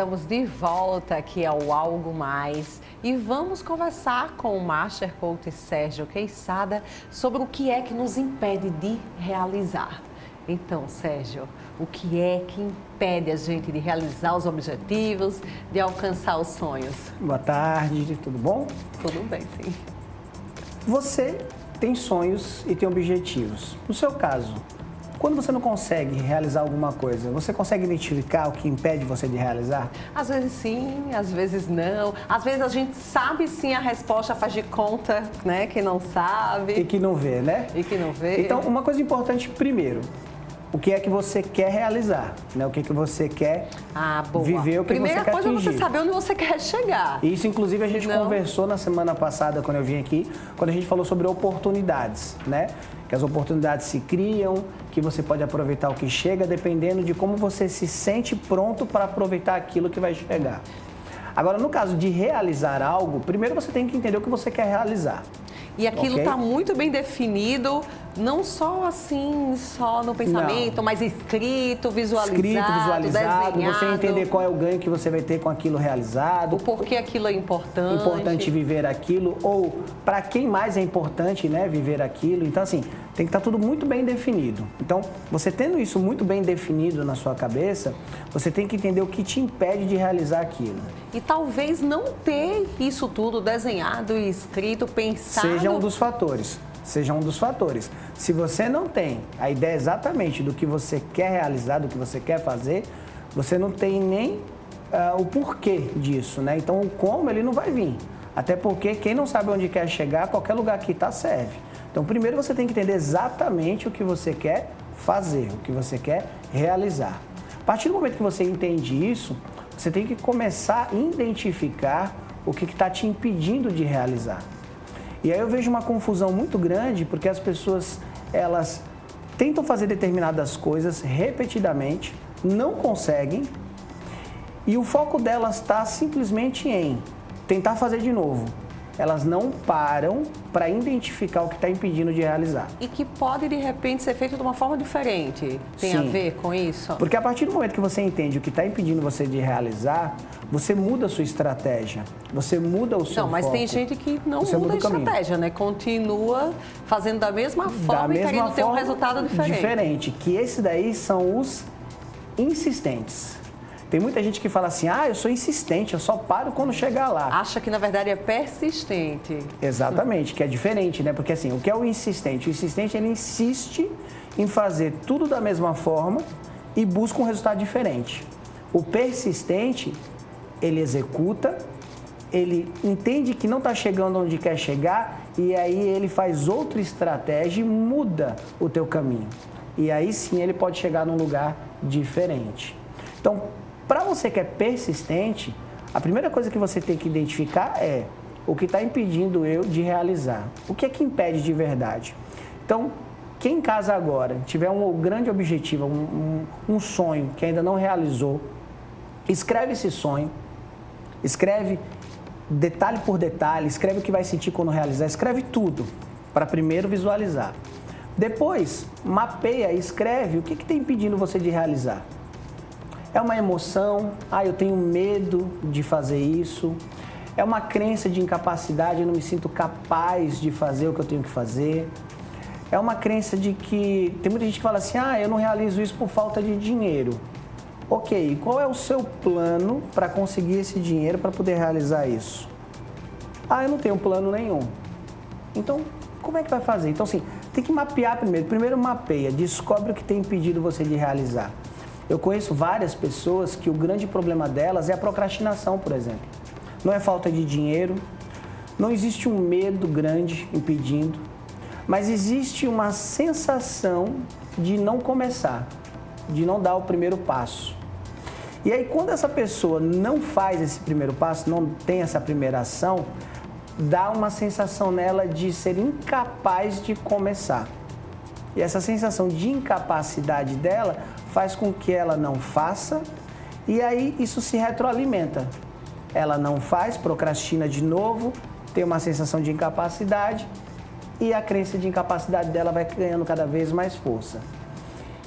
estamos de volta aqui ao Algo Mais e vamos conversar com o Master Coach Sérgio Queixada sobre o que é que nos impede de realizar. Então, Sérgio, o que é que impede a gente de realizar os objetivos, de alcançar os sonhos? Boa tarde, tudo bom? Tudo bem, sim. Você tem sonhos e tem objetivos. No seu caso, quando você não consegue realizar alguma coisa, você consegue identificar o que impede você de realizar? Às vezes sim, às vezes não. Às vezes a gente sabe sim a resposta, faz de conta, né, que não sabe. E que não vê, né? E que não vê. Então, uma coisa importante primeiro, o que é que você quer realizar, né? O que é que você quer viver, o que Primeira você quer coisa atingir. é você saber onde você quer chegar. Isso, inclusive, a gente conversou na semana passada, quando eu vim aqui, quando a gente falou sobre oportunidades, né? Que as oportunidades se criam, que você pode aproveitar o que chega, dependendo de como você se sente pronto para aproveitar aquilo que vai chegar. Agora, no caso de realizar algo, primeiro você tem que entender o que você quer realizar. E aquilo está muito bem definido, não só assim, só no pensamento, mas escrito, visualizado, desenhado. Você entender qual é o ganho que você vai ter com aquilo realizado. O porquê aquilo é importante. Importante viver aquilo, ou para quem mais é importante, né, viver aquilo. Então, assim, tem que estar tudo muito bem definido. Então, você tendo isso muito bem definido na sua cabeça, você tem que entender o que te impede de realizar aquilo. E talvez não ter isso tudo desenhado e escrito, pensado... Seja um dos fatores. Seja um dos fatores. Se você não tem a ideia exatamente do que você quer realizar, do que você quer fazer, você não tem nem o porquê disso, né? Então, o como, ele não vai vir. Até porque quem não sabe onde quer chegar, qualquer lugar que está serve. Então, primeiro você tem que entender exatamente o que você quer fazer, o que você quer realizar. A partir do momento que você entende isso, você tem que começar a identificar o que está te impedindo de realizar. E aí eu vejo uma confusão muito grande, porque as pessoas, elas tentam fazer determinadas coisas repetidamente, não conseguem, e o foco delas está simplesmente em tentar fazer de novo. Elas não param para identificar o que está impedindo de realizar. E que pode, de repente, ser feito de uma forma diferente. Tem a ver com isso? Porque a partir do momento que você entende o que está impedindo você de realizar, você muda a sua estratégia, você muda o seu foco. Não, mas tem gente que não muda a estratégia, né? Continua fazendo da mesma forma e querendo ter um resultado diferente. Que esse daí são os insistentes. Tem muita gente que fala assim, eu sou insistente, eu só paro quando chegar lá. Acha que, na verdade, é persistente. Exatamente, que é diferente, né? Porque assim, o que é o insistente? O insistente, ele insiste em fazer tudo da mesma forma e busca um resultado diferente. O persistente, ele executa, ele entende que não está chegando onde quer chegar e aí ele faz outra estratégia e muda o teu caminho. E aí sim ele pode chegar num lugar diferente. Então, para você que é persistente, a primeira coisa que você tem que identificar é o que está impedindo eu de realizar. O que é que impede de verdade? Então, quem em casa agora tiver um grande objetivo, um sonho que ainda não realizou, escreve esse sonho, escreve detalhe por detalhe, escreve o que vai sentir quando realizar, escreve tudo para primeiro visualizar. Depois, mapeia e escreve o que está impedindo você de realizar. É uma emoção, eu tenho medo de fazer isso. É uma crença de incapacidade, eu não me sinto capaz de fazer o que eu tenho que fazer. É uma crença de que... Tem muita gente que fala assim, eu não realizo isso por falta de dinheiro. Ok, qual é o seu plano para conseguir esse dinheiro para poder realizar isso? Eu não tenho plano nenhum. Então, como é que vai fazer? Então, assim, tem que mapear primeiro. Primeiro mapeia, descobre o que tem impedido você de realizar. Eu conheço várias pessoas que o grande problema delas é a procrastinação, por exemplo. Não é falta de dinheiro, não existe um medo grande impedindo, mas existe uma sensação de não começar, de não dar o primeiro passo. E aí, quando essa pessoa não faz esse primeiro passo, não tem essa primeira ação, dá uma sensação nela de ser incapaz de começar. E essa sensação de incapacidade dela faz com que ela não faça e aí isso se retroalimenta. Ela não faz, procrastina de novo, tem uma sensação de incapacidade e a crença de incapacidade dela vai ganhando cada vez mais força.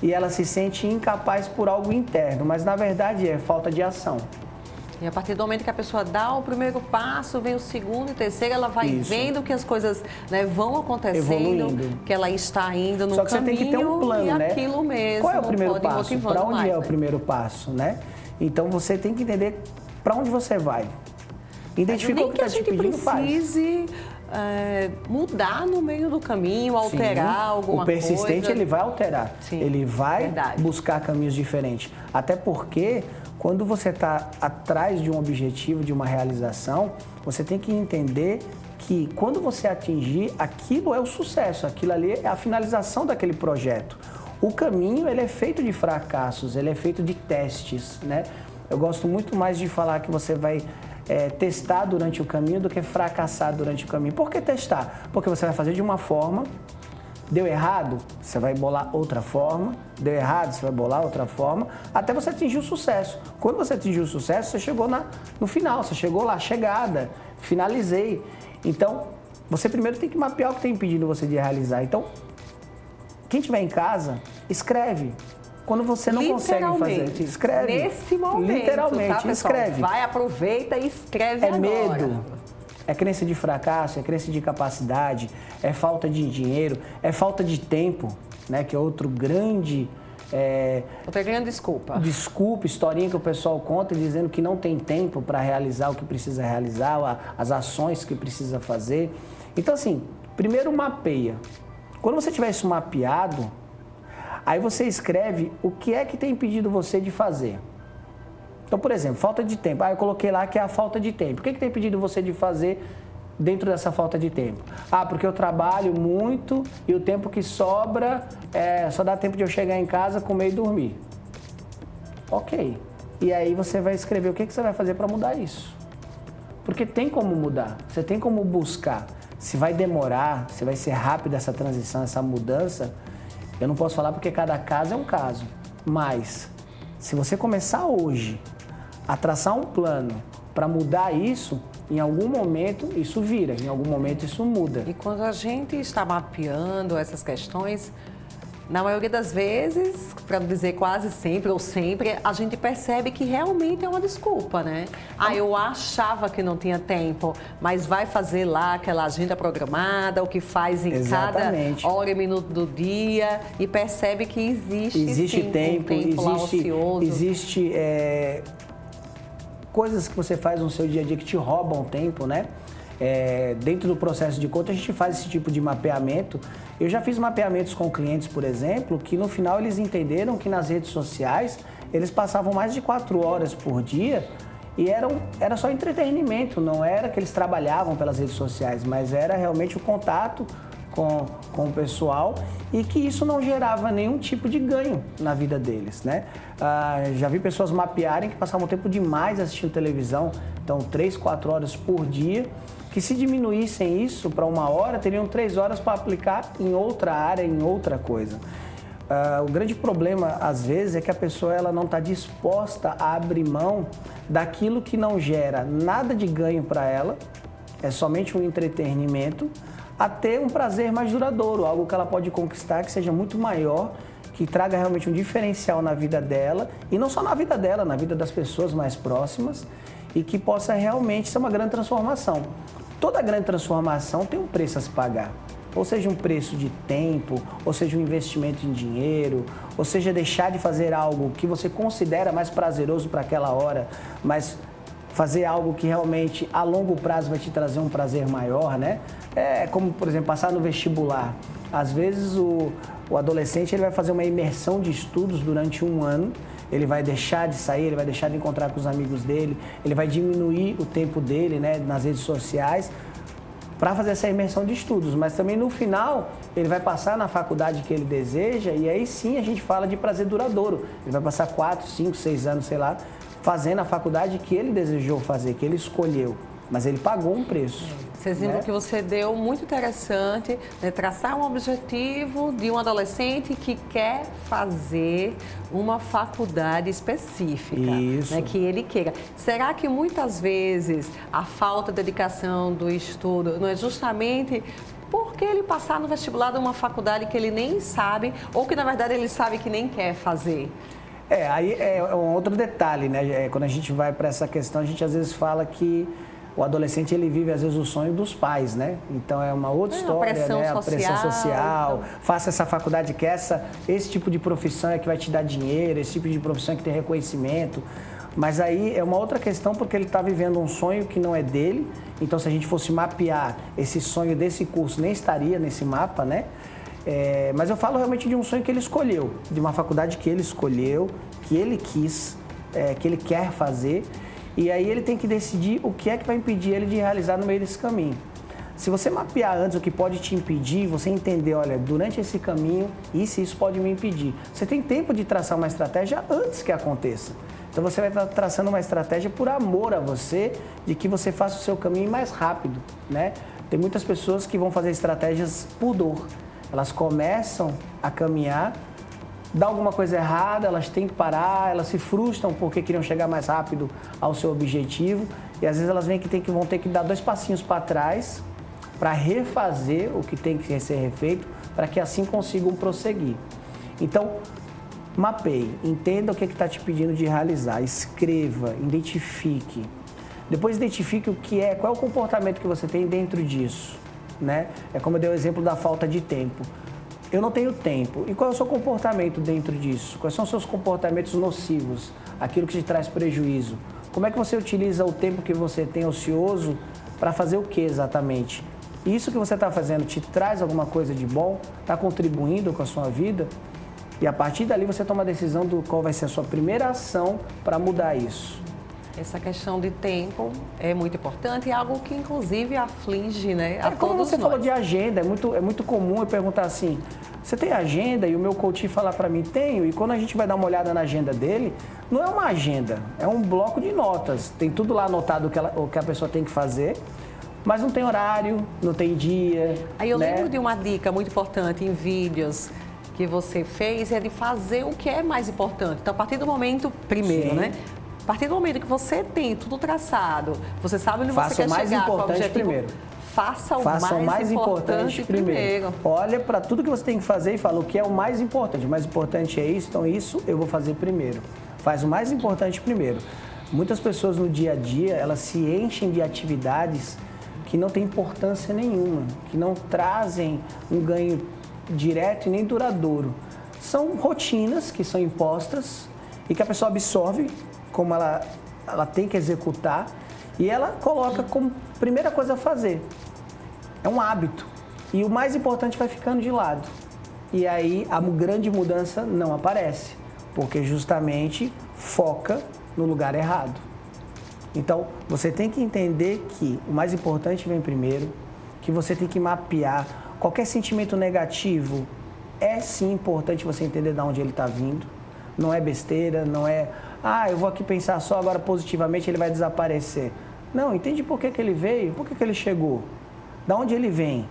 E ela se sente incapaz por algo interno, mas na verdade é falta de ação. E a partir do momento que a pessoa dá o primeiro passo, vem o segundo e terceiro, ela vai vendo que as coisas, né, vão acontecendo, evoluindo, que ela está indo no Só que caminho, você tem que ter um plano, e né? aquilo mesmo. Qual é o primeiro pode passo? motivando Para onde mais, é o né? primeiro passo, né? Então você tem que entender para onde você vai. Identifica o que está te pedindo, faz. Precise mudar no meio do caminho, alterar alguma coisa. O persistente, ele vai alterar. Sim, ele vai verdade. buscar caminhos diferentes. Até porque, quando você está atrás de um objetivo, de uma realização, você tem que entender que quando você atingir, aquilo é o sucesso, aquilo ali é a finalização daquele projeto. O caminho, ele é feito de fracassos, ele é feito de testes, né? Eu gosto muito mais de falar que você vai testar durante o caminho do que fracassar durante o caminho. Por que testar? Porque você vai fazer de uma forma, deu errado, você vai bolar outra forma, deu errado, você vai bolar outra forma, até você atingir o sucesso. Quando você atingiu o sucesso, você chegou no final, você chegou lá, chegada, finalizei. Então, você primeiro tem que mapear o que está impedindo você de realizar. Então, quem estiver em casa, escreve. Quando você não consegue fazer, escreve. Nesse momento, literalmente, tá, escreve. Vai, aproveita e escreve agora. É medo, é crença de fracasso, é crença de capacidade, é falta de dinheiro, é falta de tempo, né? Que é outro grande... Outra grande desculpa. Desculpa, historinha que o pessoal conta dizendo que não tem tempo para realizar o que precisa realizar, as ações que precisa fazer. Então, assim, primeiro mapeia. Quando você tiver isso mapeado, aí você escreve o que é que tem impedido você de fazer. Então, por exemplo, falta de tempo. Eu coloquei lá que é a falta de tempo. O que é que tem impedido você de fazer dentro dessa falta de tempo? Porque eu trabalho muito e o tempo que sobra só dá tempo de eu chegar em casa, comer e dormir. Ok. E aí você vai escrever o que você vai fazer para mudar isso. Porque tem como mudar, você tem como buscar. Se vai demorar, se vai ser rápida essa transição, essa mudança, eu não posso falar porque cada caso é um caso. Mas, se você começar hoje a traçar um plano para mudar isso, em algum momento isso vira, em algum momento isso muda. E quando a gente está mapeando essas questões, na maioria das vezes, para não dizer quase sempre ou sempre, a gente percebe que realmente é uma desculpa, né? Eu achava que não tinha tempo, mas vai fazer lá aquela agenda programada, o que faz em Exatamente. cada hora e minuto do dia e percebe que existe sim, tempo, um tempo lá ocioso. Existe coisas que você faz no seu dia a dia que te roubam tempo, né? Dentro do processo de conta, a gente faz esse tipo de mapeamento. Eu já fiz mapeamentos com clientes, por exemplo, que no final eles entenderam que nas redes sociais eles passavam mais de 4 horas por dia e era só entretenimento, não era que eles trabalhavam pelas redes sociais, mas era realmente o contato com o pessoal e que isso não gerava nenhum tipo de ganho na vida deles, né? Já vi pessoas mapearem que passavam tempo demais assistindo televisão, então 3, 4 horas por dia, que se diminuíssem isso para 1 hora, teriam 3 horas para aplicar em outra área, em outra coisa. O grande problema, às vezes, é que a pessoa ela não está disposta a abrir mão daquilo que não gera nada de ganho para ela, é somente um entretenimento, a ter um prazer mais duradouro, algo que ela pode conquistar que seja muito maior, que traga realmente um diferencial na vida dela, e não só na vida dela, na vida das pessoas mais próximas, e que possa realmente ser uma grande transformação. Toda grande transformação tem um preço a se pagar, ou seja, um preço de tempo, ou seja, um investimento em dinheiro, ou seja, deixar de fazer algo que você considera mais prazeroso para aquela hora, mas fazer algo que realmente a longo prazo vai te trazer um prazer maior, né? Como, por exemplo, passar no vestibular. Às vezes o adolescente ele vai fazer uma imersão de estudos durante 1 ano, ele vai deixar de sair, ele vai deixar de encontrar com os amigos dele, ele vai diminuir o tempo dele, né, nas redes sociais para fazer essa imersão de estudos, mas também no final ele vai passar na faculdade que ele deseja e aí sim a gente fala de prazer duradouro. Ele vai passar 4, 5, 6 anos, sei lá, fazendo a faculdade que ele desejou fazer, que ele escolheu, mas ele pagou um preço. Esse exemplo que você deu, muito interessante, né? Traçar um objetivo de um adolescente que quer fazer uma faculdade específica, né? Que ele queira. Será que muitas vezes a falta de dedicação do estudo não é justamente porque ele passar no vestibular de uma faculdade que ele nem sabe ou que na verdade ele sabe que nem quer fazer? Aí é um outro detalhe, né? Quando a gente vai para essa questão, a gente às vezes fala que o adolescente, ele vive, às vezes, o sonho dos pais, né? Então, é uma outra história, né? A pressão social. Então... Faça essa faculdade, que esse tipo de profissão é que vai te dar dinheiro, esse tipo de profissão é que tem reconhecimento. Mas aí é uma outra questão, porque ele está vivendo um sonho que não é dele. Então, se a gente fosse mapear esse sonho desse curso, nem estaria nesse mapa, né? Mas eu falo realmente de um sonho que ele escolheu, de uma faculdade que ele escolheu, que ele quis, que ele quer fazer. E aí ele tem que decidir o que é que vai impedir ele de realizar no meio desse caminho. Se você mapear antes o que pode te impedir, você entender, olha, durante esse caminho, isso pode me impedir. Você tem tempo de traçar uma estratégia antes que aconteça. Então você vai estar traçando uma estratégia por amor a você, de que você faça o seu caminho mais rápido, né? Tem muitas pessoas que vão fazer estratégias por dor. Elas começam a caminhar, dá alguma coisa errada, elas têm que parar, elas se frustram porque queriam chegar mais rápido ao seu objetivo e às vezes elas veem que vão ter que dar 2 passinhos para trás para refazer o que tem que ser refeito para que assim consigam prosseguir. Então, mapeie, entenda o que está te pedindo de realizar, escreva, identifique. Depois identifique qual é o comportamento que você tem dentro disso, né? É como eu dei o exemplo da falta de tempo. Eu não tenho tempo. E qual é o seu comportamento dentro disso? Quais são os seus comportamentos nocivos? Aquilo que te traz prejuízo? Como é que você utiliza o tempo que você tem ocioso para fazer o que exatamente? Isso que você está fazendo te traz alguma coisa de bom? Está contribuindo com a sua vida? E a partir dali você toma a decisão do qual vai ser a sua primeira ação para mudar isso. Essa questão de tempo é muito importante e é algo que, inclusive, aflige, né, a como todos você nós. falou de agenda, é muito comum eu perguntar assim, você tem agenda? E o meu coach falar para mim, tenho. E quando a gente vai dar uma olhada na agenda dele, não é uma agenda, é um bloco de notas. Tem tudo lá anotado o que a pessoa tem que fazer, mas não tem horário, não tem dia. Aí eu né? lembro de uma dica muito importante em vídeos que você fez, é de fazer o que é mais importante. Então, a partir do momento, primeiro, Sim. né? A partir do momento que você tem tudo traçado, você sabe onde você quer chegar, qual o objetivo, primeiro. Faça o mais importante primeiro. Olha para tudo que você tem que fazer e fala o que é o mais importante. O mais importante é isso, então isso eu vou fazer primeiro. Faz o mais importante primeiro. Muitas pessoas no dia a dia, elas se enchem de atividades que não têm importância nenhuma, que não trazem um ganho direto e nem duradouro. São rotinas que são impostas e que a pessoa absorve como ela tem que executar e ela coloca como primeira coisa a fazer. É um hábito. E o mais importante vai ficando de lado. E aí a grande mudança não aparece, porque justamente foca no lugar errado. Então, você tem que entender que o mais importante vem primeiro, que você tem que mapear qualquer sentimento negativo. É sim importante você entender de onde ele está vindo. Não é besteira, não é... eu vou aqui pensar só agora positivamente, ele vai desaparecer. Não, entende por que ele veio, por que ele chegou, da onde ele vem.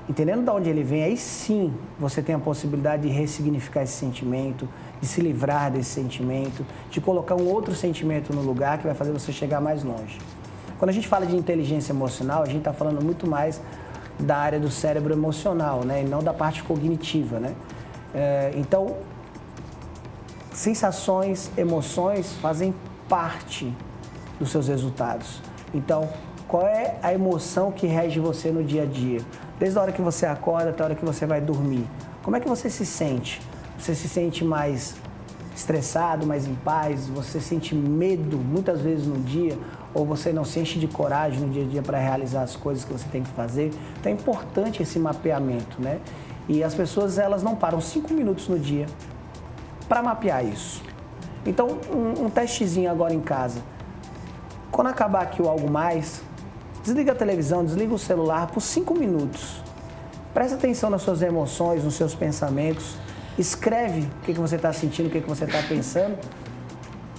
Entendendo de onde ele vem, aí sim você tem a possibilidade de ressignificar esse sentimento, de se livrar desse sentimento, de colocar um outro sentimento no lugar que vai fazer você chegar mais longe. Quando a gente fala de inteligência emocional, a gente está falando muito mais da área do cérebro emocional, né, e não da parte cognitiva, né? Então, sensações, emoções fazem parte dos seus resultados. Então, qual é a emoção que rege você no dia a dia? Desde a hora que você acorda até a hora que você vai dormir. Como é que você se sente? Você se sente mais estressado, mais em paz? Você sente medo muitas vezes no dia? Ou você não se enche de coragem no dia a dia para realizar as coisas que você tem que fazer? Então é importante esse mapeamento, né? E as pessoas, elas não param 5 minutos no dia para mapear isso. Então, um testezinho agora em casa. Quando acabar aqui o Algo Mais, desliga a televisão, desliga o celular por 5 minutos. Presta atenção nas suas emoções, nos seus pensamentos. Escreve o que você está sentindo, o que você está pensando.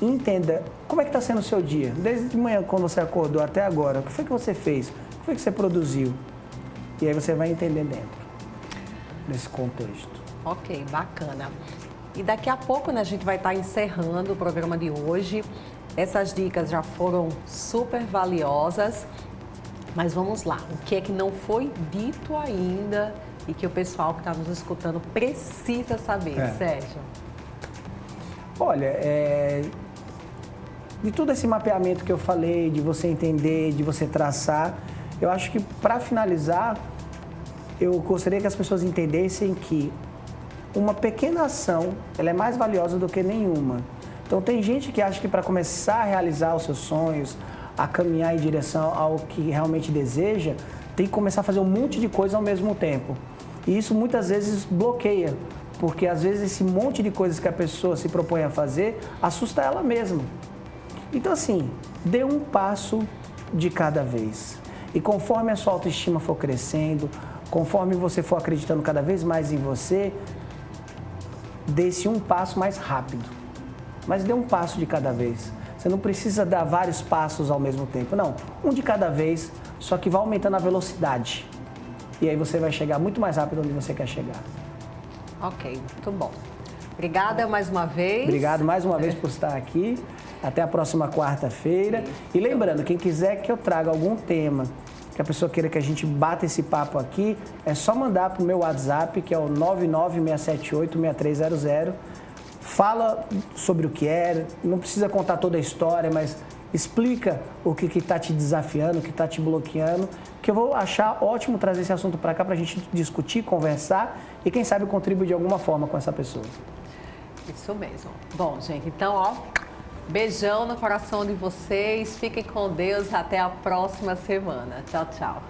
E entenda como é que está sendo o seu dia. Desde de manhã, quando você acordou até agora, o que foi que você fez? O que foi que você produziu? E aí você vai entender dentro desse contexto. Ok, bacana. E daqui a pouco, né, a gente vai estar encerrando o programa de hoje. Essas dicas já foram super valiosas, mas vamos lá. O que é que não foi dito ainda e que o pessoal que está nos escutando precisa saber, Sérgio? Olha, de todo esse mapeamento que eu falei, de você entender, de você traçar, eu acho que, para finalizar, eu gostaria que as pessoas entendessem que uma pequena ação, ela é mais valiosa do que nenhuma. Então, tem gente que acha que para começar a realizar os seus sonhos, a caminhar em direção ao que realmente deseja, tem que começar a fazer um monte de coisa ao mesmo tempo. E isso muitas vezes bloqueia, porque às vezes esse monte de coisas que a pessoa se propõe a fazer assusta ela mesma. Então, assim, dê um passo de cada vez. E conforme a sua autoestima for crescendo, conforme você for acreditando cada vez mais em você, dê-se um passo mais rápido. Mas dê um passo de cada vez. Você não precisa dar vários passos ao mesmo tempo, não. Um de cada vez, só que vai aumentando a velocidade. E aí você vai chegar muito mais rápido onde você quer chegar. Ok, muito bom. Obrigada mais uma vez. Obrigado mais uma vez por estar aqui. Até a próxima quarta-feira. E lembrando, quem quiser que eu traga algum tema, que a pessoa queira que a gente bata esse papo aqui, é só mandar para o meu WhatsApp, que é o 996786300. Fala sobre o que é, não precisa contar toda a história, mas explica o que está te desafiando, o que está te bloqueando, que eu vou achar ótimo trazer esse assunto para cá para a gente discutir, conversar e, quem sabe, contribuir de alguma forma com essa pessoa. Isso mesmo. Bom, gente, então, ó, beijão no coração de vocês, fiquem com Deus, até a próxima semana. Tchau, tchau.